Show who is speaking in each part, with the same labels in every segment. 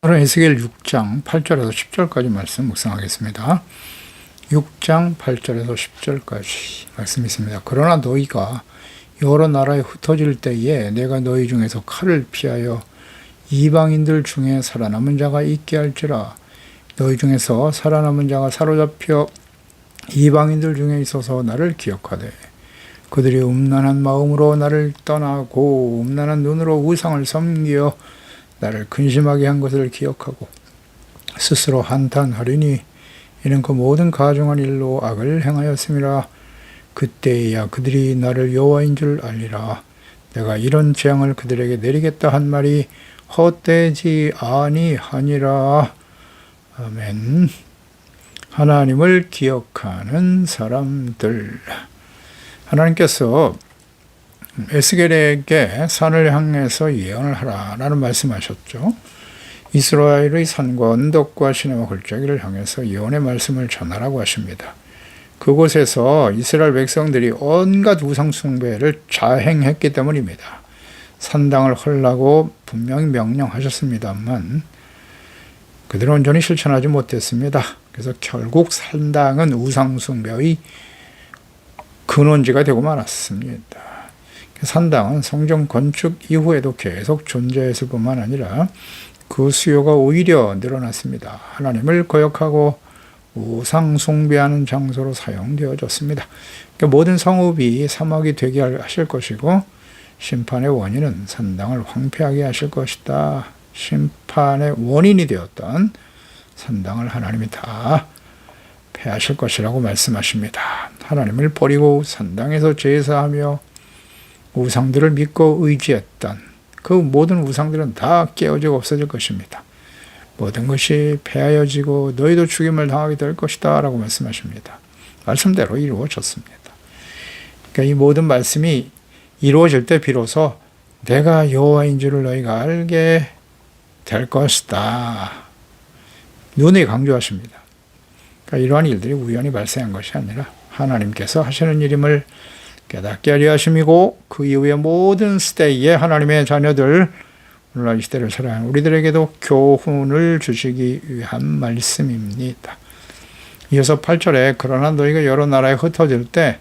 Speaker 1: 오늘 에스겔 6장 8절에서 10절까지 말씀 묵상하겠습니다. 6장 8절에서 10절까지 말씀이 있습니다. 그러나 너희가 여러 나라에 흩어질 때에 내가 너희 중에서 칼을 피하여 이방인들 중에 살아남은 자가 있게 할지라. 너희 중에서 살아남은 자가 사로잡혀 이방인들 중에 있어서 나를 기억하되 그들이 음란한 마음으로 나를 떠나고 음란한 눈으로 우상을 섬기어 나를 근심하게 한 것을 기억하고 스스로 한탄하리니 이는 그 모든 가증한 일로 악을 행하였음이라. 그때야 그들이 나를 여호와인 줄 알리라. 내가 이런 재앙을 그들에게 내리겠다 한 말이 헛되지 아니하니라. 아멘. 하나님을 기억하는 사람들. 하나님께서 에스겔에게 산을 향해서 예언을 하라라는 말씀하셨죠. 이스라엘의 산과 언덕과 시내와 골짜기를 향해서 예언의 말씀을 전하라고 하십니다. 그곳에서 이스라엘 백성들이 온갖 우상 숭배를 자행했기 때문입니다. 산당을 헐라고 분명히 명령하셨습니다만 그들은 온전히 실천하지 못했습니다. 그래서 결국 산당은 우상 숭배의 근원지가 되고 말았습니다. 산당은 성전 건축 이후에도 계속 존재했을 뿐만 아니라 그 수요가 오히려 늘어났습니다. 하나님을 거역하고 우상 숭배하는 장소로 사용되어졌습니다. 그러니까 모든 성읍이 사막이 되게 하실 것이고 심판의 원인은 산당을 황폐하게 하실 것이다. 심판의 원인이 되었던 산당을 하나님이 다 패하실 것이라고 말씀하십니다. 하나님을 버리고 산당에서 제사하며 우상들을 믿고 의지했던 그 모든 우상들은 다 깨어지고 없어질 것입니다. 모든 것이 패하여지고 너희도 죽임을 당하게 될 것이다 라고 말씀하십니다. 말씀대로 이루어졌습니다. 그러니까 이 모든 말씀이 이루어질 때 비로소 내가 여호와인 줄을 너희가 알게 될 것이다. 눈에 강조하십니다. 그러니까 이러한 일들이 우연히 발생한 것이 아니라 하나님께서 하시는 일임을 깨닫게 하려 하심이고 그 이후의 모든 시대에 하나님의 자녀들 오늘날 이 시대를 살아가는 우리들에게도 교훈을 주시기 위한 말씀입니다. 이어서 8절에 그러나 너희가 여러 나라에 흩어질 때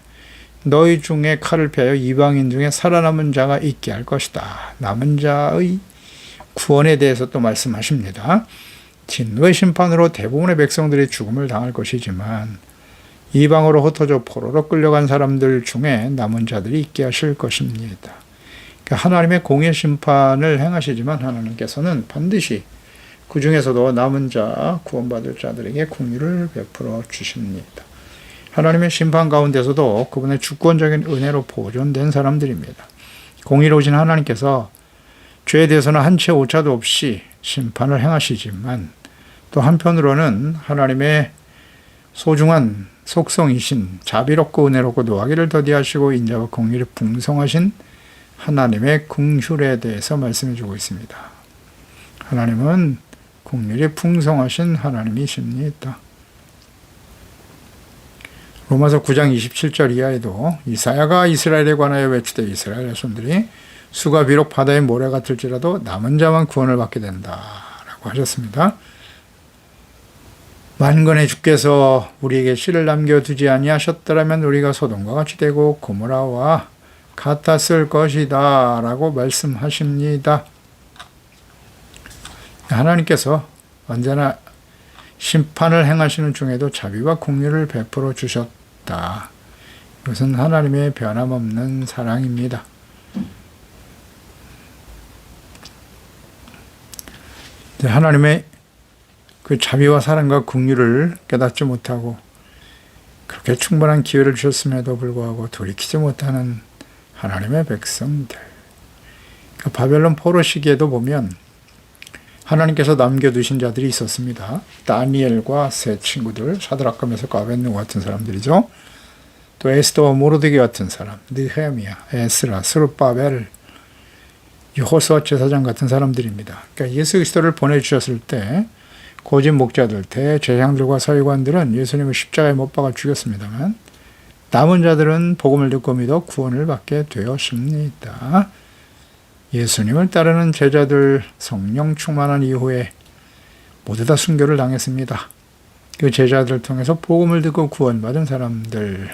Speaker 1: 너희 중에 칼을 피하여 이방인 중에 살아남은 자가 있게 할 것이다. 남은 자의 구원에 대해서 또 말씀하십니다. 진노의 심판으로 대부분의 백성들이 죽음을 당할 것이지만 이방으로 흩어져 포로로 끌려간 사람들 중에 남은 자들이 있게 하실 것입니다. 그러니까 하나님의 공의 심판을 행하시지만 하나님께서는 반드시 그 중에서도 남은 자, 구원받을 자들에게 공의를 베풀어 주십니다. 하나님의 심판 가운데서도 그분의 주권적인 은혜로 보존된 사람들입니다. 공의로우신 하나님께서 죄에 대해서는 한 채 오차도 없이 심판을 행하시지만 또 한편으로는 하나님의 소중한 속성이신 자비롭고 은혜롭고 노하기를 더디하시고 인자와 공의를 풍성하신 하나님의 긍휼에 대해서 말씀해 주고 있습니다. 하나님은 긍휼이 풍성하신 하나님이십니다. 로마서 9장 27절 이하에도 이사야가 이스라엘에 관하여 외치되 이스라엘 자손들이 수가 비록 바다의 모래 같을지라도 남은 자만 구원을 받게 된다라고 하셨습니다. 만건의 주께서 우리에게 씨를 남겨두지 아니하셨더라면 우리가 소돔과 같이 되고 고모라와 같았을 것이다 라고 말씀하십니다. 하나님께서 언제나 심판을 행하시는 중에도 자비와 공의를 베풀어 주셨다. 이것은 하나님의 변함없는 사랑입니다. 하나님의 그 자비와 사랑과 긍휼을 깨닫지 못하고 그렇게 충분한 기회를 주셨음에도 불구하고 돌이키지 못하는 하나님의 백성들. 그러니까 바벨론 포로 시기에도 보면 하나님께서 남겨두신 자들이 있었습니다. 다니엘과 세 친구들, 사드락과 메삭과 아벳느고 같은 사람들이죠. 또 에스더와 모르드게 같은 사람, 느헤미야, 에스라, 스룹바벨, 여호수아 제사장 같은 사람들입니다. 그러니까 예수 그리스도를 보내주셨을 때 고진 목자들, 대제사장들과 서기관들은 예수님을 십자가에 못 박아 죽였습니다만 남은 자들은 복음을 듣고 믿어 구원을 받게 되었습니다. 예수님을 따르는 제자들 성령 충만한 이후에 모두 다 순교를 당했습니다. 그 제자들을 통해서 복음을 듣고 구원받은 사람들.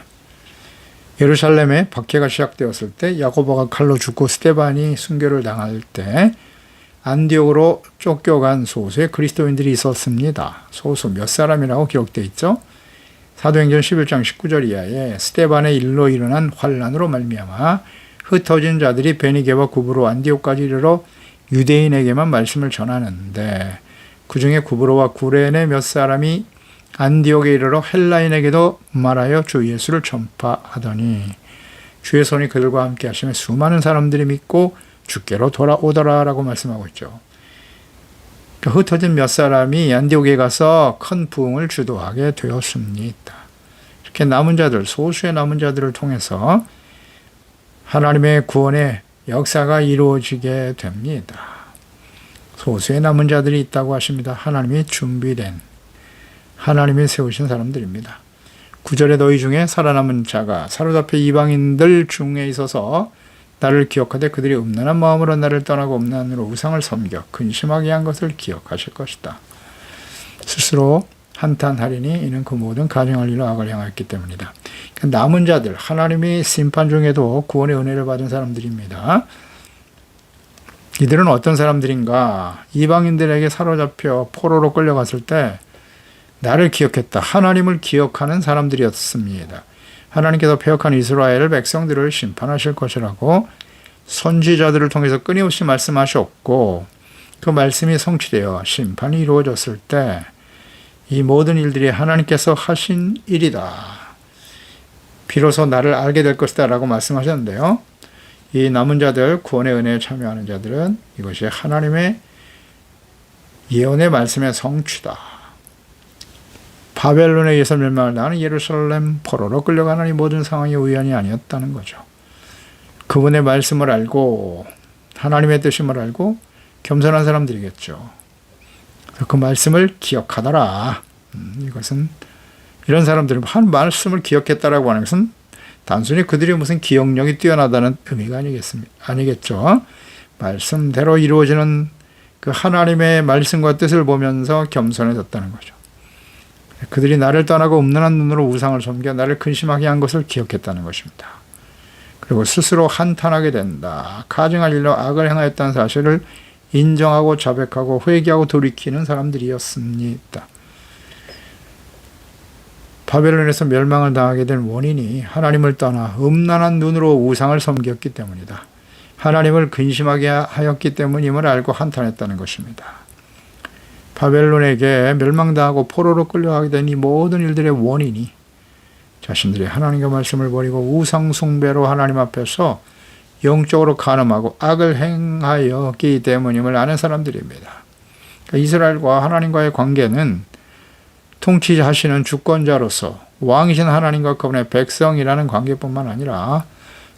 Speaker 1: 예루살렘에 박해가 시작되었을 때 야고보가 칼로 죽고 스데반이 순교를 당할 때 안디옥으로 쫓겨간 소수의 그리스도인들이 있었습니다. 소수 몇 사람이라고 기록되어 있죠. 사도행전 11장 19절 이하에 스데반의 일로 일어난 환란으로 말미암아 흩어진 자들이 베니게와 구브로 안디옥까지 이르러 유대인에게만 말씀을 전하는데 그 중에 구브로와 구레네 몇 사람이 안디옥에 이르러 헬라인에게도 말하여 주 예수를 전파하더니 주의 손이 그들과 함께 하시며 수많은 사람들이 믿고 주께로 돌아오더라라고 말씀하고 있죠. 흩어진 몇 사람이 안디옥에 가서 큰 부흥을 주도하게 되었습니다. 이렇게 남은 자들, 소수의 남은 자들을 통해서 하나님의 구원의 역사가 이루어지게 됩니다. 소수의 남은 자들이 있다고 하십니다. 하나님이 준비된, 하나님이 세우신 사람들입니다. 9절에 너희 중에 살아남은 자가 사로잡혀 이방인들 중에 있어서 나를 기억하되 그들이 음란한 마음으로 나를 떠나고 음란으로 우상을 섬겨 근심하게 한 것을 기억하실 것이다. 스스로 한탄하리니 이는 그 모든 가증할 일로 악을 향하였기 때문이다. 남은 자들, 하나님이 심판 중에도 구원의 은혜를 받은 사람들입니다. 이들은 어떤 사람들인가? 이방인들에게 사로잡혀 포로로 끌려갔을 때 나를 기억했다. 하나님을 기억하는 사람들이었습니다. 하나님께서 폐역한 이스라엘 백성들을 심판하실 것이라고 선지자들을 통해서 끊임없이 말씀하셨고 그 말씀이 성취되어 심판이 이루어졌을 때 이 모든 일들이 하나님께서 하신 일이다. 비로소 나를 알게 될 것이다 라고 말씀하셨는데요. 이 남은 자들, 구원의 은혜에 참여하는 자들은 이것이 하나님의 예언의 말씀의 성취다. 바벨론에 의해서 멸망을 당하는 예루살렘 포로로 끌려가는 이 모든 상황이 우연이 아니었다는 거죠. 그분의 말씀을 알고 하나님의 뜻임을 알고 겸손한 사람들이겠죠. 그 말씀을 기억하더라. 이것은 이런 사람들은 한 말씀을 기억했다라고 하는 것은 단순히 그들이 무슨 기억력이 뛰어나다는 의미가 아니겠죠. 말씀대로 이루어지는 그 하나님의 말씀과 뜻을 보면서 겸손해졌다는 거죠. 그들이 나를 떠나고 음란한 눈으로 우상을 섬겨 나를 근심하게 한 것을 기억했다는 것입니다. 그리고 스스로 한탄하게 된다. 가증할 일로 악을 행하였다는 사실을 인정하고 자백하고 회개하고 돌이키는 사람들이었습니다. 바벨론에서 멸망을 당하게 된 원인이 하나님을 떠나 음란한 눈으로 우상을 섬겼기 때문이다. 하나님을 근심하게 하였기 때문임을 알고 한탄했다는 것입니다. 바벨론에게 멸망당하고 포로로 끌려가게 된 이 모든 일들의 원인이 자신들이 하나님의 말씀을 버리고 우상 숭배로 하나님 앞에서 영적으로 간음하고 악을 행하였기 때문임을 아는 사람들입니다. 그러니까 이스라엘과 하나님과의 관계는 통치하시는 주권자로서 왕이신 하나님과 그분의 백성이라는 관계뿐만 아니라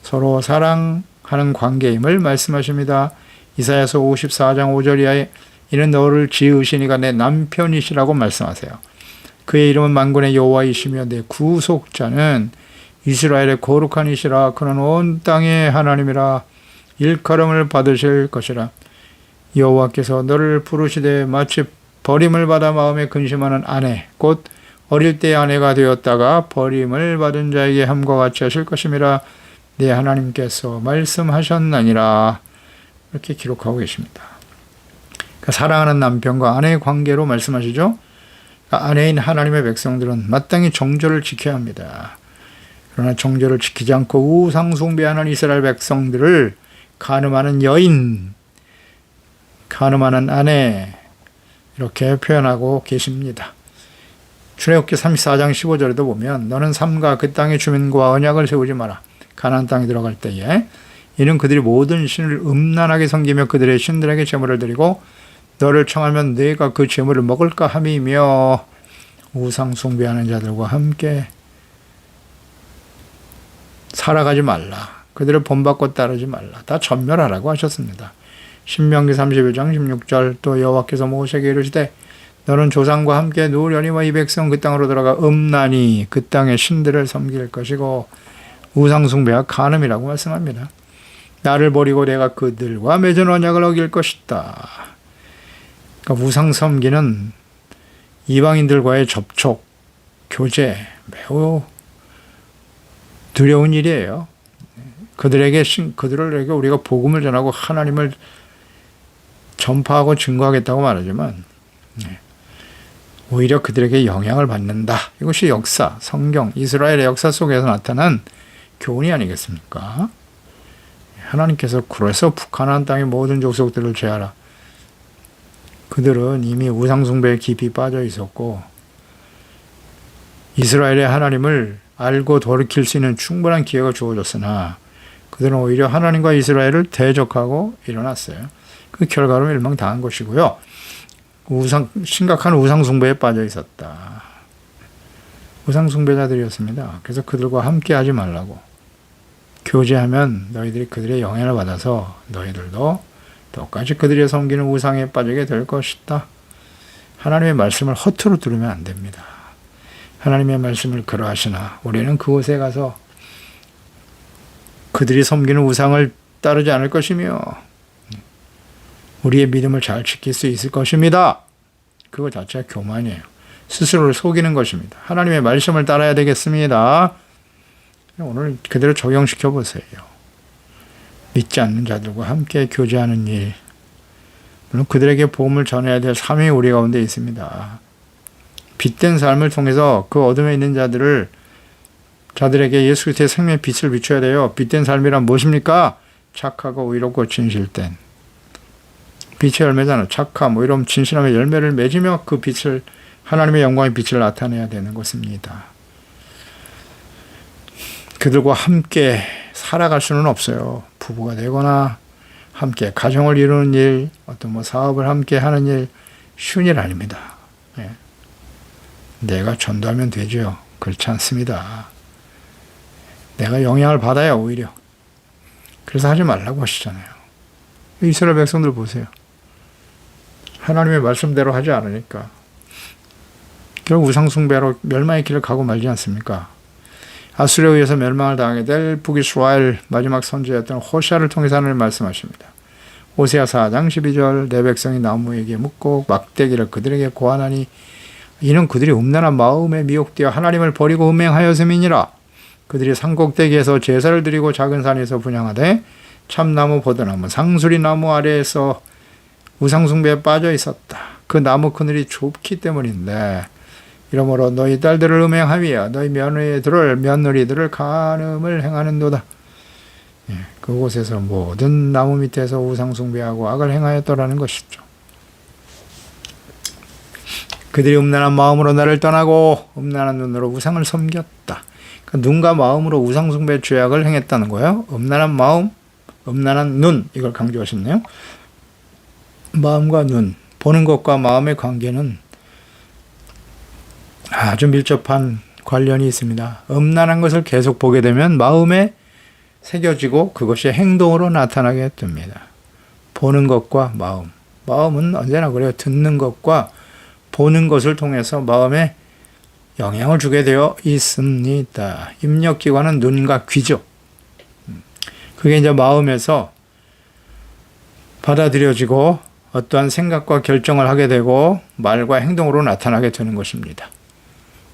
Speaker 1: 서로 사랑하는 관계임을 말씀하십니다. 이사야서 54장 5절 이하에 이는 너를 지으시니가 내 남편이시라고 말씀하세요. 그의 이름은 만군의 여호와이시며 내 구속자는 이스라엘의 거룩한 이시라. 그는 온 땅의 하나님이라. 일컬음을 받으실 것이라. 여호와께서 너를 부르시되 마치 버림을 받아 마음에 근심하는 아내 곧 어릴 때의 아내가 되었다가 버림을 받은 자에게 함과 같이 하실 것임이라. 내 하나님께서 말씀하셨나니라. 이렇게 기록하고 계십니다. 그러니까 사랑하는 남편과 아내의 관계로 말씀하시죠. 그러니까 아내인 하나님의 백성들은 마땅히 정절을 지켜야 합니다. 그러나 정절을 지키지 않고 우상 숭배하는 이스라엘 백성들을 간음하는 여인, 간음하는 아내 이렇게 표현하고 계십니다. 출애굽기 34장 15절에도 보면 너는 삼가 그 땅의 주민과 언약을 세우지 마라. 가나안 땅에 들어갈 때에 이는 그들이 모든 신을 음란하게 섬기며 그들의 신들에게 제물을 드리고 너를 청하면 네가 그 제물을 먹을까 함이며 우상 숭배하는 자들과 함께 살아가지 말라. 그들을 본받고 따르지 말라. 다 전멸하라고 하셨습니다. 신명기 31장 16절 또 여호와께서 모세에게 이르시되 너는 조상과 함께 누우려니와 이 백성 그 땅으로 들어가 음란히 그 땅의 신들을 섬길 것이고 우상 숭배와 간음이라고 말씀합니다. 나를 버리고 내가 그들과 맺은 언약을 어길 것이다. 그러니까 우상 섬기는 이방인들과의 접촉, 교제 매우 두려운 일이에요. 그들에게 우리가 복음을 전하고 하나님을 전파하고 증거하겠다고 말하지만 오히려 그들에게 영향을 받는다. 이것이 역사, 성경, 이스라엘의 역사 속에서 나타난 교훈이 아니겠습니까? 하나님께서 그래서 북한한 땅의 모든 족속들을 제하라. 그들은 이미 우상숭배에 깊이 빠져 있었고 이스라엘의 하나님을 알고 돌이킬 수 있는 충분한 기회가 주어졌으나 그들은 오히려 하나님과 이스라엘을 대적하고 일어났어요. 그 결과로 멸망당한 것이고요. 심각한 우상숭배에 빠져 있었다. 우상숭배자들이었습니다. 그래서 그들과 함께 하지 말라고. 교제하면 너희들이 그들의 영향을 받아서 너희들도 똑같이 그들이 섬기는 우상에 빠지게 될 것이다. 하나님의 말씀을 허투루 들으면 안 됩니다. 하나님의 말씀을 그러하시나 우리는 그곳에 가서 그들이 섬기는 우상을 따르지 않을 것이며 우리의 믿음을 잘 지킬 수 있을 것입니다. 그거 자체가 교만이에요. 스스로를 속이는 것입니다. 하나님의 말씀을 따라야 되겠습니다. 오늘 그대로 적용시켜 보세요. 믿지 않는 자들과 함께 교제하는 일, 물론 그들에게 복음을 전해야 될 사명이 우리 가운데 있습니다. 빛된 삶을 통해서 그 어둠에 있는 자들에게 예수 그리스도의 생명의 빛을 비춰야 돼요. 빛된 삶이란 무엇입니까? 착하고 의롭고 진실된 빛의 열매잖아. 착함, 의로움, 진실함의 열매를 맺으며 그 빛을 하나님의 영광의 빛을 나타내야 되는 것입니다. 그들과 함께 살아갈 수는 없어요. 부부가 되거나 함께 가정을 이루는 일, 어떤 사업을 함께 하는 일 쉬운 일 아닙니다. 내가 전도하면 되죠. 그렇지 않습니다. 내가 영향을 받아야 오히려. 그래서 하지 말라고 하시잖아요. 이스라엘 백성들 보세요. 하나님의 말씀대로 하지 않으니까 결국 우상숭배로 멸망의 길을 가고 말지 않습니까? 아수르에 의해서 멸망을 당하게 될 북이스라엘 마지막 선지자였던 호세아를 통해서 하나님 말씀하십니다. 호세아 4장 12절 내 백성이 나무에게 묻고 막대기를 그들에게 고하나니 이는 그들이 음란한 마음에 미혹되어 하나님을 버리고 음행하였음이니라. 그들이 산꼭대기에서 제사를 드리고 작은 산에서 분향하되 참나무, 포도나무, 상수리나무 아래에서 우상숭배에 빠져 있었다. 그 나무 그늘이 좁기 때문인데 이러므로 너희 딸들을 음행하며 너희 며느리들을 간음을 행하는도다. 그곳에서 모든 나무 밑에서 우상숭배하고 악을 행하였더라는 것이죠. 그들이 음란한 마음으로 나를 떠나고 음란한 눈으로 우상을 섬겼다. 그러니까 눈과 마음으로 우상숭배 죄악을 행했다는 거예요. 음란한 마음, 음란한 눈, 이걸 강조하셨네요. 마음과 눈, 보는 것과 마음의 관계는 아주 밀접한 관련이 있습니다. 음란한 것을 계속 보게 되면 마음에 새겨지고 그것이 행동으로 나타나게 됩니다. 보는 것과 마음. 마음은 언제나 그래요. 듣는 것과 보는 것을 통해서 마음에 영향을 주게 되어 있습니다. 입력기관은 눈과 귀죠. 그게 이제 마음에서 받아들여지고 어떠한 생각과 결정을 하게 되고 말과 행동으로 나타나게 되는 것입니다.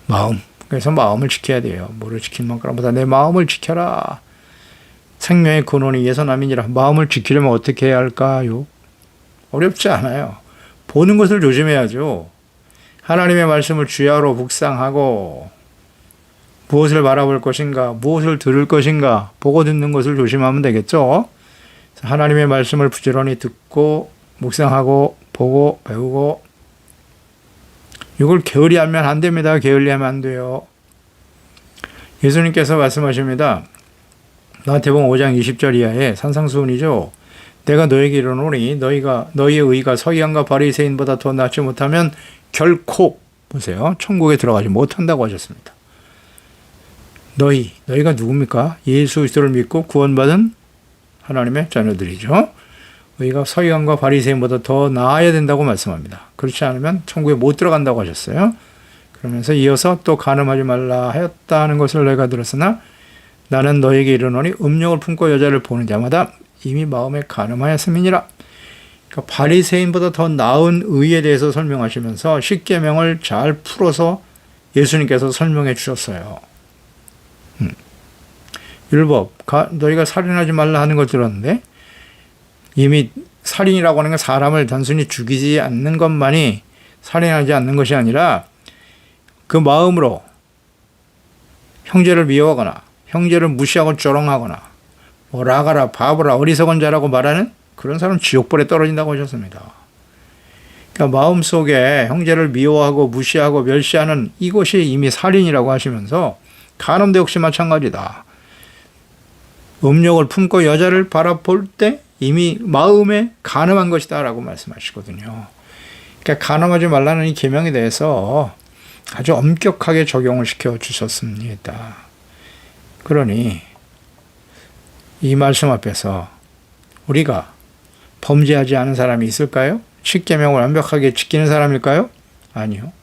Speaker 1: 마음. 그래서 마음을 지켜야 돼요. 뭐를 지킬 만큼보다 내 마음을 지켜라. 생명의 근원이 예선함이니라. 마음을 지키려면 어떻게 해야 할까요? 어렵지 않아요. 보는 것을 조심해야죠. 하나님의 말씀을 주야로 묵상하고 무엇을 바라볼 것인가, 무엇을 들을 것인가 보고 듣는 것을 조심하면 되겠죠. 하나님의 말씀을 부지런히 듣고 묵상하고 보고 배우고 이걸 게을리하면 안 됩니다. 게을리하면 안 돼요. 예수님께서 말씀하십니다. 마태복음 5장 20절 이하에 산상수훈이죠. 내가 너에게 이르노니 너희의 의가 서기관과 바리새인보다 더 낫지 못하면 결코 보세요. 천국에 들어가지 못한다고 하셨습니다. 너희가 누굽니까? 예수 그리스도를 믿고 구원받은 하나님의 자녀들이죠. 의가 서기관과 바리새인보다 더 나아야 된다고 말씀합니다. 그렇지 않으면 천국에 못 들어간다고 하셨어요. 그러면서 이어서 또 간음하지 말라 하였다는 것을 내가 들었으나 나는 너에게 이르노니 음욕을 품고 여자를 보는 자마다 이미 마음에 간음하였음이니라. 그러니까 바리새인보다 더 나은 의에 대해서 설명하시면서 십계명을 잘 풀어서 예수님께서 설명해 주셨어요. 율법, 너희가 살인하지 말라 하는 걸 들었는데, 이미 살인이라고 하는 건 사람을 단순히 죽이지 않는 것만이 살인하지 않는 것이 아니라 그 마음으로 형제를 미워하거나 형제를 무시하고 조롱하거나 라가라 바보라 어리석은 자라고 말하는 그런 사람 지옥불에 떨어진다고 하셨습니다. 그러니까 마음속에 형제를 미워하고 무시하고 멸시하는 이것이 이미 살인이라고 하시면서 간음도 역시 마찬가지다. 음욕을 품고 여자를 바라볼 때 이미 마음에 간음한 것이다 라고 말씀하시거든요. 그러니까 간음하지 말라는 이 계명에 대해서 아주 엄격하게 적용을 시켜 주셨습니다. 그러니 이 말씀 앞에서 우리가 범죄하지 않은 사람이 있을까요? 십계명을 완벽하게 지키는 사람일까요? 아니요.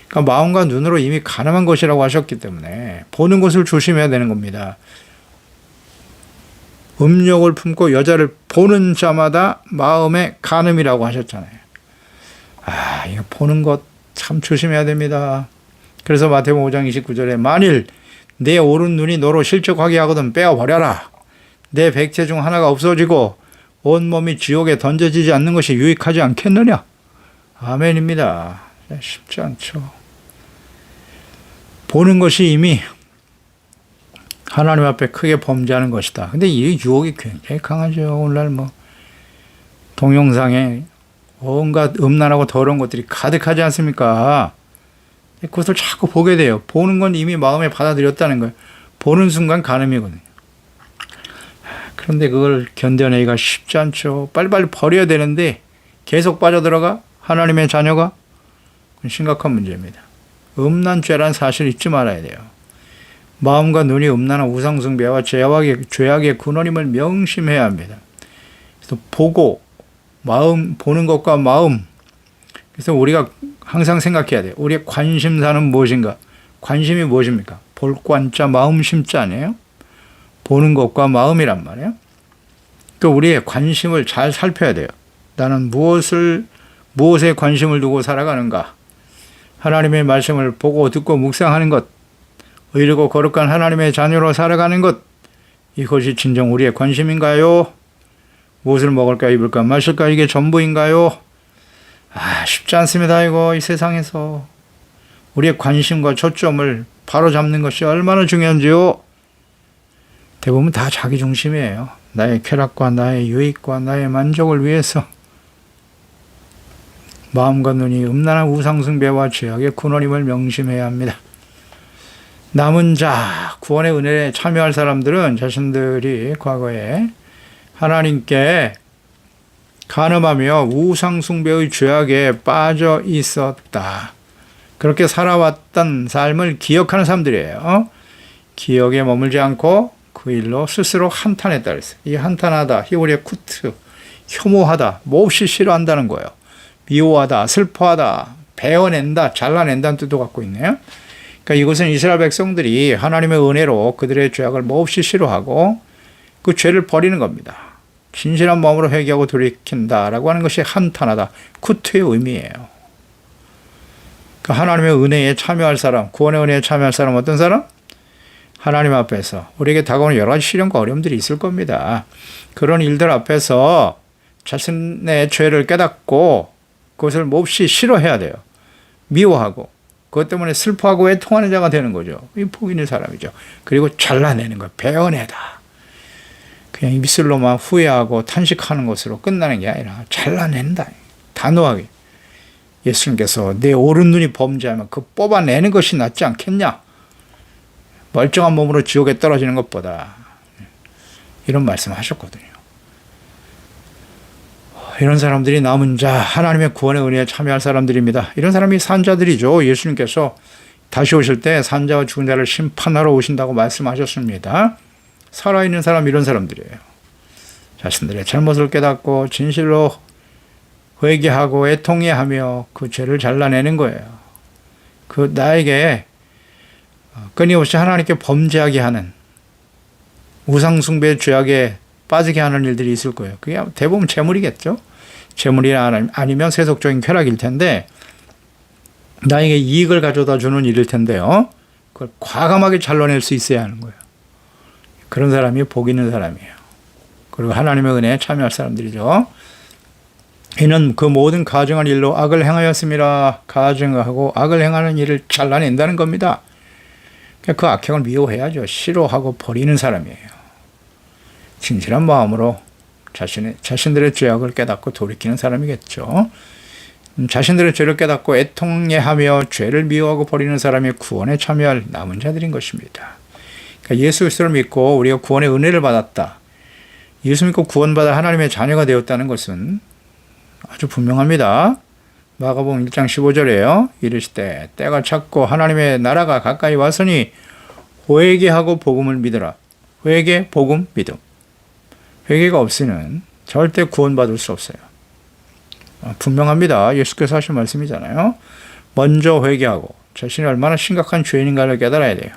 Speaker 1: 그러니까 마음과 눈으로 이미 간음한 것이라고 하셨기 때문에 보는 것을 조심해야 되는 겁니다. 음욕을 품고 여자를 보는 자마다 마음에 간음이라고 하셨잖아요. 이거 보는 것 참 조심해야 됩니다. 그래서 마태복음 5장 29절에 만일 내 오른 눈이 너로 실족하게 하거든 빼어버려라. 내 백체 중 하나가 없어지고 온몸이 지옥에 던져지지 않는 것이 유익하지 않겠느냐. 아멘입니다. 쉽지 않죠. 보는 것이 이미 하나님 앞에 크게 범죄하는 것이다. 근데 이 유혹이 굉장히 강하죠. 오늘날 동영상에 온갖 음란하고 더러운 것들이 가득하지 않습니까? 그것을 자꾸 보게 돼요. 보는 건 이미 마음에 받아들였다는 거예요. 보는 순간 간음이거든요. 그런데 그걸 견뎌내기가 쉽지 않죠. 빨리빨리 버려야 되는데 계속 빠져들어가 하나님의 자녀가 심각한 문제입니다. 음란죄라는 사실을 잊지 말아야 돼요. 마음과 눈이 음란한 우상숭배와 죄악의 근원임을 명심해야 합니다. 그래서 보는 것과 마음. 그래서 우리가 항상 생각해야 돼요. 우리의 관심사는 무엇인가? 관심이 무엇입니까? 볼 관자 마음 심자 아니에요? 보는 것과 마음이란 말이에요. 또 우리의 관심을 잘 살펴야 돼요. 나는 무엇에 관심을 두고 살아가는가? 하나님의 말씀을 보고 듣고 묵상하는 것, 의롭고 거룩한 하나님의 자녀로 살아가는 것, 이것이 진정 우리의 관심인가요? 무엇을 먹을까 입을까 마실까 이게 전부인가요? 쉽지 않습니다. 이 세상에서 우리의 관심과 초점을 바로 잡는 것이 얼마나 중요한지요. 대부분 다 자기 중심이에요. 나의 쾌락과 나의 유익과 나의 만족을 위해서 마음과 눈이 음란한 우상숭배와 죄악의 근원임을 명심해야 합니다. 남은 자, 구원의 은혜에 참여할 사람들은 자신들이 과거에 하나님께 간음하며 우상숭배의 죄악에 빠져 있었다. 그렇게 살아왔던 삶을 기억하는 사람들이에요. 기억에 머물지 않고 그 일로 스스로 한탄했다 그랬어요. 이 한탄하다, 히브리어 쿠트, 혐오하다, 몹시 싫어한다는 거예요. 미워하다, 슬퍼하다, 베어낸다, 잘라낸다는 뜻도 갖고 있네요. 그러니까 이것은 이스라엘 백성들이 하나님의 은혜로 그들의 죄악을 몹시 싫어하고 그 죄를 버리는 겁니다. 진실한 마음으로 회개하고 돌이킨다라고 하는 것이 한탄하다, 쿠트의 의미예요. 그러니까 하나님의 은혜에 참여할 사람, 구원의 은혜에 참여할 사람 어떤 사람? 하나님 앞에서 우리에게 다가오는 여러 가지 시련과 어려움들이 있을 겁니다. 그런 일들 앞에서 자신의 죄를 깨닫고 그것을 몹시 싫어해야 돼요. 미워하고 그것 때문에 슬퍼하고 애통하는 자가 되는 거죠. 이 복인의 사람이죠. 그리고 잘라내는 거, 베어내다. 그냥 입술로만 후회하고 탄식하는 것으로 끝나는 게 아니라 잘라낸다. 단호하게. 예수님께서 내 오른 눈이 범죄하면 그 뽑아내는 것이 낫지 않겠냐? 멀쩡한 몸으로 지옥에 떨어지는 것보다. 이런 말씀하셨거든요. 이런 사람들이 남은 자, 하나님의 구원의 은혜에 참여할 사람들입니다. 이런 사람이 산자들이죠. 예수님께서 다시 오실 때 산자와 죽은 자를 심판하러 오신다고 말씀하셨습니다. 살아있는 사람, 이런 사람들이에요. 자신들의 잘못을 깨닫고 진실로 회개하고 애통해하며 그 죄를 잘라내는 거예요. 그 나에게 끊임없이 하나님께 범죄하게 하는 우상숭배 죄악에 빠지게 하는 일들이 있을 거예요. 그게 대부분 재물이겠죠. 재물이나 아니면 세속적인 쾌락일 텐데 나에게 이익을 가져다 주는 일일 텐데요. 그걸 과감하게 잘라낼 수 있어야 하는 거예요. 그런 사람이 복 있는 사람이에요. 그리고 하나님의 은혜에 참여할 사람들이죠. 이는 그 모든 가증한 일로 악을 행하였음이라. 가증하고 악을 행하는 일을 잘라낸다는 겁니다. 그 악행을 미워해야죠. 싫어하고 버리는 사람이에요. 진실한 마음으로 자신들의 죄악을 깨닫고 돌이키는 사람이겠죠. 자신들의 죄를 깨닫고 애통해하며 죄를 미워하고 버리는 사람이 구원에 참여할 남은 자들인 것입니다. 그러니까 예수 그리스도를 믿고 우리가 구원의 은혜를 받았다. 예수 믿고 구원받아 하나님의 자녀가 되었다는 것은 아주 분명합니다. 마가복음 1장 15절에요. 이르시되 때가 찼고 하나님의 나라가 가까이 왔으니 회개하고 복음을 믿으라. 회개, 복음, 믿음. 회개가 없이는 절대 구원받을 수 없어요. 분명합니다. 예수께서 하신 말씀이잖아요. 먼저 회개하고 자신이 얼마나 심각한 죄인인가를 깨달아야 돼요.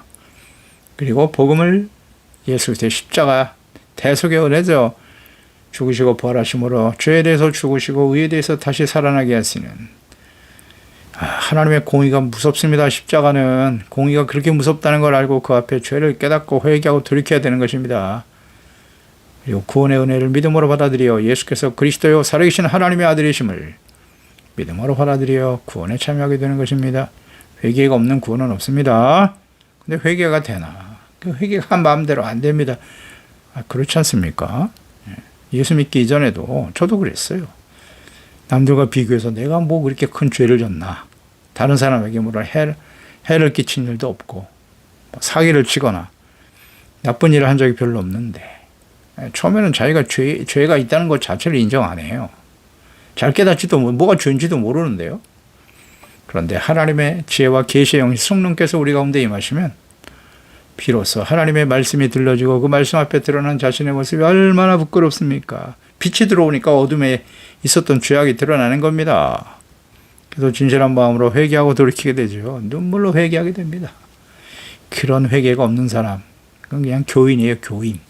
Speaker 1: 그리고 복음을 예수 그리스도의 십자가 대속의 은혜죠. 죽으시고 부활하심으로 죄에 대해서 죽으시고 의에 대해서 다시 살아나게 하시는 하나님의 공의가 무섭습니다. 십자가는 공의가 그렇게 무섭다는 걸 알고 그 앞에 죄를 깨닫고 회개하고 돌이켜야 되는 것입니다. 그리고 구원의 은혜를 믿음으로 받아들여 예수께서 그리스도요 살아계신 하나님의 아들이심을 믿음으로 받아들여 구원에 참여하게 되는 것입니다. 회개가 없는 구원은 없습니다. 근데 회개가 되나? 그 회개가 마음대로 안 됩니다. 그렇지 않습니까? 예수 믿기 이전에도 저도 그랬어요. 남들과 비교해서 내가 뭐 그렇게 큰 죄를 졌나? 다른 사람에게 뭐라 해를 끼친 일도 없고 사기를 치거나 나쁜 일을 한 적이 별로 없는데 처음에는 자기가 죄가 있다는 것 자체를 인정 안 해요. 잘 깨닫지도 뭐가 죄인지도 모르는데요. 그런데 하나님의 지혜와 계시의 영이 성령께서 우리 가운데 임하시면 비로소 하나님의 말씀이 들려지고 그 말씀 앞에 드러난 자신의 모습이 얼마나 부끄럽습니까? 빛이 들어오니까 어둠에 있었던 죄악이 드러나는 겁니다. 그래서 진실한 마음으로 회개하고 돌이키게 되죠. 눈물로 회개하게 됩니다. 그런 회개가 없는 사람, 그건 그냥 교인이에요, 교인.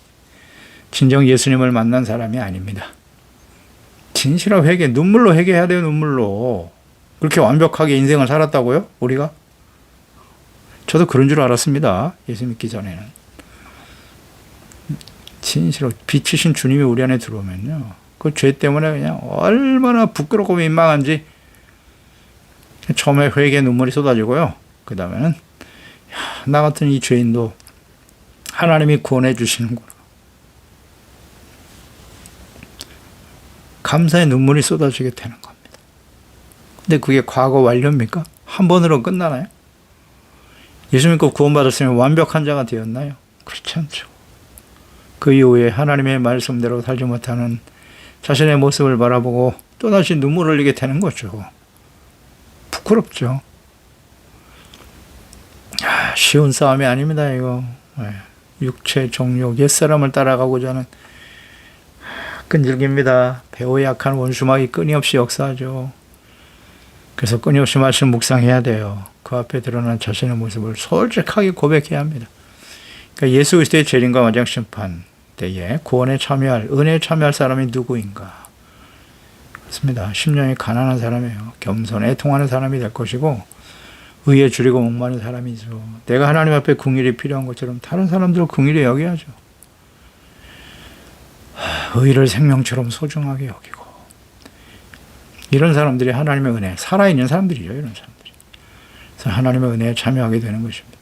Speaker 1: 진정 예수님을 만난 사람이 아닙니다. 진실한 회개, 눈물로 회개해야 돼요, 눈물로. 그렇게 완벽하게 인생을 살았다고요? 우리가? 저도 그런 줄 알았습니다. 예수 믿기 전에는. 진실로 빛이신 주님이 우리 안에 들어오면요. 그 죄 때문에 그냥 얼마나 부끄럽고 민망한지 처음에 회개 눈물이 쏟아지고요. 그 다음에는 나 같은 이 죄인도 하나님이 구원해 주시는구나. 감사의 눈물이 쏟아지게 되는 겁니다. 근데 그게 과거 완료입니까? 한 번으로 끝나나요? 예수 믿고 구원받았으면 완벽한 자가 되었나요? 그렇지 않죠. 그 이후에 하나님의 말씀대로 살지 못하는 자신의 모습을 바라보고 또다시 눈물을 흘리게 되는 거죠. 부끄럽죠. 쉬운 싸움이 아닙니다, 이거. 육체, 정욕, 옛사람을 따라가고자 하는 끈질깁니다. 배후에 약한 원수막이 끊임없이 역사하죠. 그래서 끊임없이 말씀 묵상해야 돼요. 그 앞에 드러난 자신의 모습을 솔직하게 고백해야 합니다. 그러니까 예수 그리스도의 재림과 완전 심판 때에 구원에 참여할, 은혜에 참여할 사람이 누구인가? 그렇습니다. 심령이 가난한 사람이에요. 겸손에 통하는 사람이 될 것이고 의에 줄이고 목마른 사람이죠. 내가 하나님 앞에 긍휼이 필요한 것처럼 다른 사람들을 긍휼히 여겨야죠. 의를 생명처럼 소중하게 여기고 이런 사람들이 하나님의 은혜, 살아있는 사람들이죠. 이런 사람들이. 그래서 하나님의 은혜에 참여하게 되는 것입니다.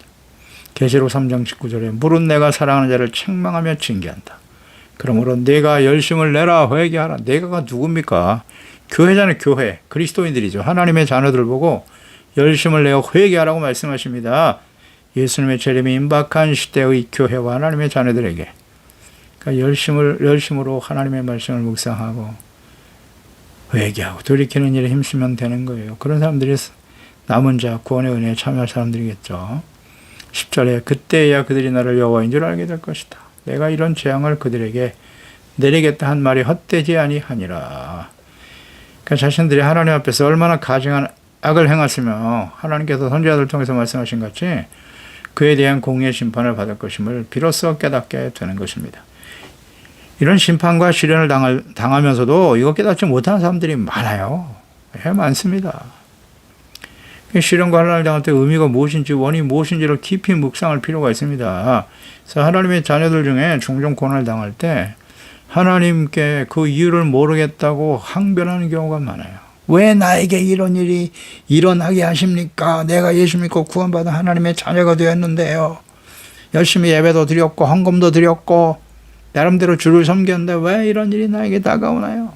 Speaker 1: 계시록 3장 19절에 물은 내가 사랑하는 자를 책망하며 징계한다. 그러므로 내가 열심을 내라 회개하라. 내가가 누굽니까? 교회잖아요. 교회. 그리스도인들이죠. 하나님의 자녀들 보고 열심을 내어 회개하라고 말씀하십니다. 예수님의 재림이 임박한 시대의 교회와 하나님의 자녀들에게 그러니까 열심으로 하나님의 말씀을 묵상하고 회개하고 돌이키는 일에 힘쓰면 되는 거예요. 그런 사람들이 남은 자 구원의 은혜에 참여할 사람들이겠죠. 10절에 그때야 그들이 나를 여호와인 줄 알게 될 것이다. 내가 이런 재앙을 그들에게 내리겠다 한 말이 헛되지 아니하니라. 그러니까 자신들이 하나님 앞에서 얼마나 가증한 악을 행했으며 하나님께서 선지자들 통해서 말씀하신 같이 그에 대한 공의의 심판을 받을 것임을 비로소 깨닫게 되는 것입니다. 이런 심판과 시련을 당하면서도 이거 깨닫지 못하는 사람들이 많아요. 많습니다. 시련과 환난을 당할 때 의미가 무엇인지 원인이 무엇인지를 깊이 묵상할 필요가 있습니다. 그래서 하나님의 자녀들 중에 종종 고난을 당할 때 하나님께 그 이유를 모르겠다고 항변하는 경우가 많아요. 왜 나에게 이런 일이 일어나게 하십니까? 내가 예수 믿고 구원받은 하나님의 자녀가 되었는데요. 열심히 예배도 드렸고 헌금도 드렸고 나름대로 주를 섬겼는데 왜 이런 일이 나에게 다가오나요?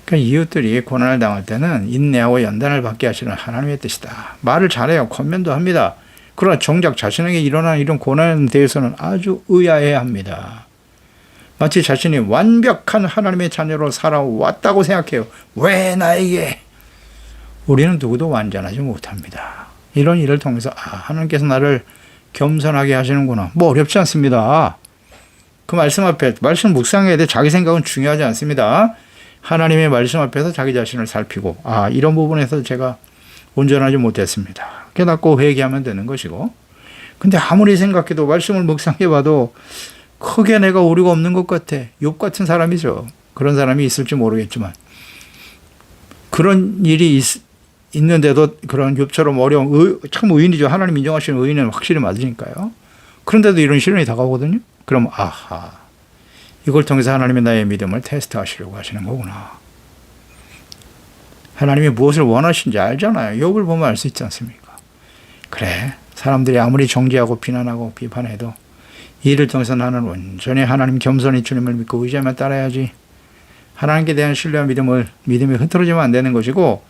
Speaker 1: 그러니까 이웃들이 고난을 당할 때는 인내하고 연단을 받게 하시는 하나님의 뜻이다. 말을 잘해요. 권면도 합니다. 그러나 정작 자신에게 일어나는 이런 고난에 대해서는 아주 의아해 합니다. 마치 자신이 완벽한 하나님의 자녀로 살아왔다고 생각해요. 왜 나에게? 우리는 누구도 완전하지 못합니다. 이런 일을 통해서 하나님께서 나를 겸손하게 하시는구나. 뭐 어렵지 않습니다. 그 말씀 앞에 말씀 묵상해야 돼. 자기 생각은 중요하지 않습니다. 하나님의 말씀 앞에서 자기 자신을 살피고 이런 부분에서 제가 온전하지 못했습니다. 깨닫고 회개하면 되는 것이고, 근데 아무리 생각해도 말씀을 묵상해봐도 크게 내가 오류가 없는 것 같아. 욥 같은 사람이죠. 그런 사람이 있을지 모르겠지만 그런 일이 있는데도 그런 욥처럼 어려운 참 의인이죠. 하나님 인정하시는 의인은 확실히 맞으니까요. 그런데도 이런 시련이 다가오거든요. 그럼 이걸 통해서 하나님의 나의 믿음을 테스트하시려고 하시는 거구나. 하나님이 무엇을 원하시는지 알잖아요. 욥을 보면 알 수 있지 않습니까? 그래, 사람들이 아무리 정죄하고 비난하고 비판해도 이 일을 통해서 나는 온전히 하나님 겸손히 주님을 믿고 의지하며 따라야지. 하나님께 대한 신뢰와 믿음이 흐트러지면 안 되는 것이고,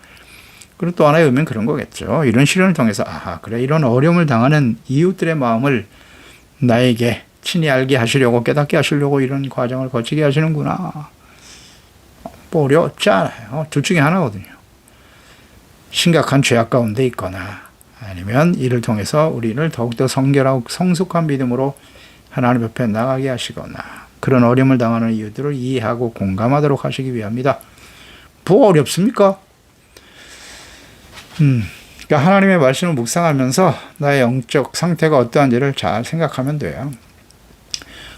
Speaker 1: 그리고 또 하나의 의미는 그런 거겠죠. 이런 시련을 통해서 그래, 이런 어려움을 당하는 이웃들의 마음을 나에게 친히 알게 하시려고, 깨닫게 하시려고 이런 과정을 거치게 하시는구나. 뭐 어렵지 않아요. 둘 중에 하나거든요. 심각한 죄악 가운데 있거나 아니면 이를 통해서 우리를 더욱더 성결하고 성숙한 믿음으로 하나님 옆에 나가게 하시거나 그런 어려움을 당하는 이유들을 이해하고 공감하도록 하시기 위함이다. 뭐 어렵습니까? 그러니까 하나님의 말씀을 묵상하면서 나의 영적 상태가 어떠한지를 잘 생각하면 돼요.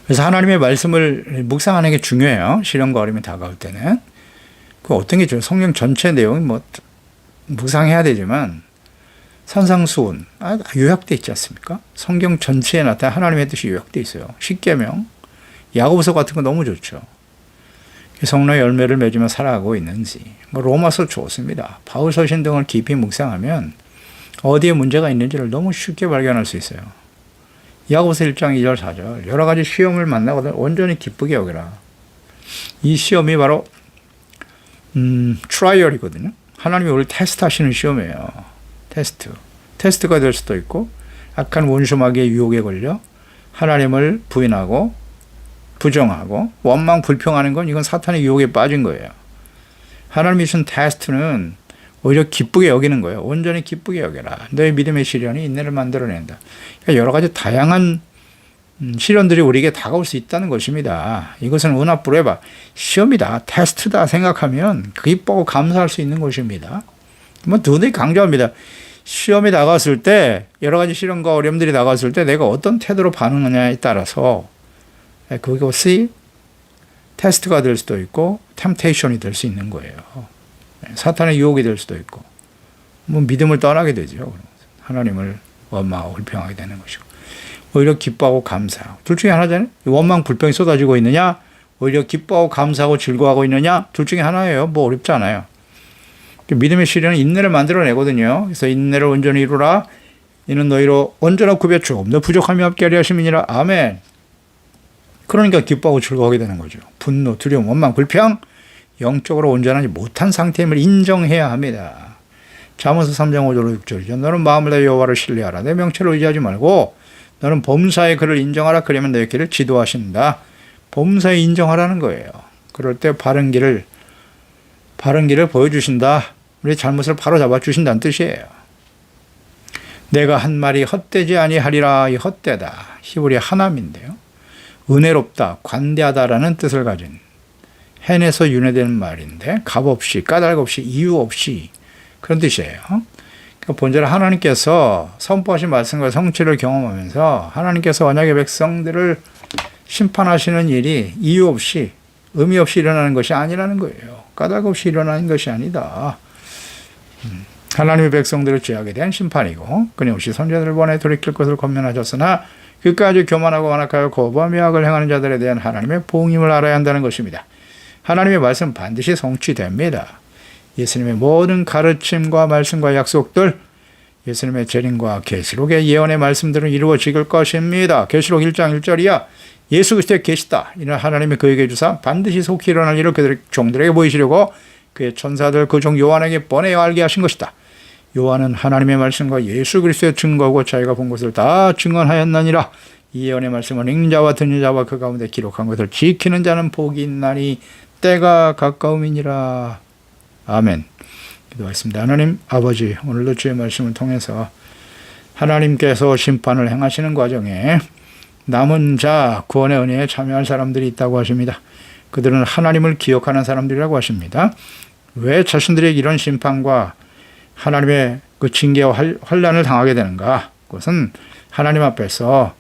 Speaker 1: 그래서 하나님의 말씀을 묵상하는 게 중요해요. 시련과 어려움이 다가올 때는. 그 어떤 게 좋아요? 성경 전체 내용이 묵상해야 되지만 산상수훈 요약돼 있지 않습니까? 성경 전체에 나타난 하나님의 뜻이 요약돼 있어요. 십계명, 야고보서 같은 거 너무 좋죠. 성령의 열매를 맺으며 살아가고 있는지, 로마서 좋습니다. 바울 서신 등을 깊이 묵상하면 어디에 문제가 있는지를 너무 쉽게 발견할 수 있어요. 야고보서 1장 2절 4절 여러 가지 시험을 만나거든 온전히 기쁘게 여기라. 이 시험이 바로 트라이얼이거든요. 하나님이 우리를 테스트하시는 시험이에요. 테스트가 될 수도 있고, 악한 원수마귀의 유혹에 걸려 하나님을 부인하고 부정하고 원망 불평하는 건 이건 사탄의 유혹에 빠진 거예요. 하나님이 주신 테스트는 오히려 기쁘게 여기는 거예요. 온전히 기쁘게 여겨라. 너의 믿음의 시련이 인내를 만들어낸다. 그러니까 여러 가지 다양한 시련들이 우리에게 다가올 수 있다는 것입니다. 이것은 은하불에봐 시험이다, 테스트다 생각하면 기뻐하고 감사할 수 있는 것입니다. 누누이 강조합니다. 시험이 다가왔을 때, 여러 가지 시련과 어려움들이 다가왔을 때 내가 어떤 태도로 반응하냐에 따라서 그것이 테스트가 될 수도 있고 템테이션이 될 수 있는 거예요. 사탄의 유혹이 될 수도 있고 믿음을 떠나게 되죠. 하나님을 원망하고 불평하게 되는 것이고, 오히려 기뻐하고 감사하고 둘 중에 하나잖아요. 원망 불평이 쏟아지고 있느냐, 오히려 기뻐하고 감사하고 즐거워하고 있느냐, 둘 중에 하나예요. 뭐 어렵지 않아요. 믿음의 시련은 인내를 만들어내거든요. 그래서 인내를 온전히 이루라. 이는 너희로 온전하고 구별주 없는 부족함이 없게 하려 하심이니라. 아멘. 그러니까 기뻐하고 즐거워하게 되는 거죠. 분노, 두려움, 원망, 불평, 영적으로 온전하지 못한 상태임을 인정해야 합니다. 잠언서 3장 5절 6절이죠. 너는 마음을 다해 여호와를 신뢰하라. 내 명체를 의지하지 말고 너는 범사에 그를 인정하라. 그러면 너의 길을 지도하신다. 범사에 인정하라는 거예요. 그럴 때 바른 길을 보여주신다. 우리 잘못을 바로 잡아주신다는 뜻이에요. 내가 한 말이 헛되지 아니하리라. 이 헛되다. 히브리 하남인데요. 은혜롭다, 관대하다라는 뜻을 가진 헨에서 윤회되는 말인데 값없이, 까닭 없이, 이유 없이 그런 뜻이에요. 그러니까 본질은 하나님께서 선포하신 말씀과 성취를 경험하면서 하나님께서 언약의 백성들을 심판하시는 일이 이유 없이 의미 없이 일어나는 것이 아니라는 거예요. 까닭 없이 일어나는 것이 아니다. 하나님의 백성들을 죄악에 대한 심판이고 끊임없이 선자들을 보내 돌이킬 것을 권면하셨으나 그까지 교만하고 완악하여 거부하며 악을 행하는 자들에 대한 하나님의 보응임을 알아야 한다는 것입니다. 하나님의 말씀 반드시 성취됩니다. 예수님의 모든 가르침과 말씀과 약속들, 예수님의 재림과 계시록의 예언의 말씀들은 이루어질 것입니다. 계시록 1장 1절이야 예수 그리스도의 계시다. 이는 하나님이 그에게 주사 반드시 속히 일어날 일을 그들 종들에게 보이시려고 그의 천사들 그 종 요한에게 뻔히 알게 하신 것이다. 요한은 하나님의 말씀과 예수 그리스도의 증거고 자기가 본 것을 다 증언하였느니라. 이 예언의 말씀은 읽는 자와 듣는 자와 그 가운데 기록한 것을 지키는 자는 복이 있나니 때가 가까움이니라. 아멘. 기도하겠습니다. 하나님 아버지, 오늘도 주의 말씀을 통해서 하나님께서 심판을 행하시는 과정에 남은 자 구원의 은혜에 참여할 사람들이 있다고 하십니다. 그들은 하나님을 기억하는 사람들이라고 하십니다. 왜 자신들에게 이런 심판과 하나님의 그 징계와 환난을 당하게 되는가? 그것은 하나님 앞에서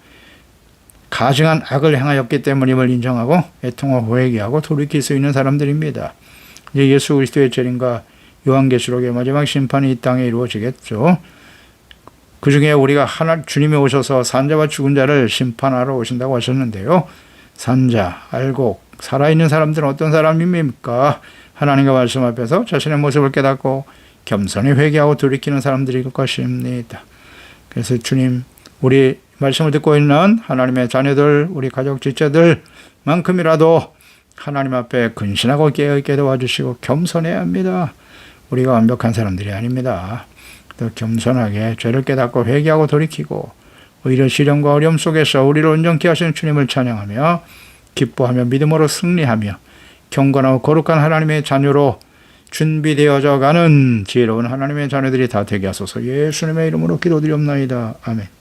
Speaker 1: 가증한 악을 행하였기 때문임을 인정하고 애통하고 회개하고 돌이킬 수 있는 사람들입니다. 이제 예수 그리스도의 재림과 요한계시록의 마지막 심판이 이 땅에 이루어지겠죠. 그 중에 우리가 주님이 오셔서 산자와 죽은 자를 심판하러 오신다고 하셨는데요. 산자, 알곡, 살아있는 사람들은 어떤 사람입니까? 하나님과 말씀 앞에서 자신의 모습을 깨닫고 겸손히 회개하고 돌이키는 사람들일 것입니다. 그래서 주님, 우리 말씀을 듣고 있는 하나님의 자녀들, 우리 가족 지체들만큼이라도 하나님 앞에 근신하고 깨어있게 도와주시고 겸손해야 합니다. 우리가 완벽한 사람들이 아닙니다. 더 겸손하게 죄를 깨닫고 회개하고 돌이키고 오히려 시련과 어려움 속에서 우리를 온전케 하시는 주님을 찬양하며 기뻐하며 믿음으로 승리하며 경건하고 거룩한 하나님의 자녀로 준비되어져 가는 지혜로운 하나님의 자녀들이 다 되게 하소서. 예수님의 이름으로 기도드리옵나이다. 아멘.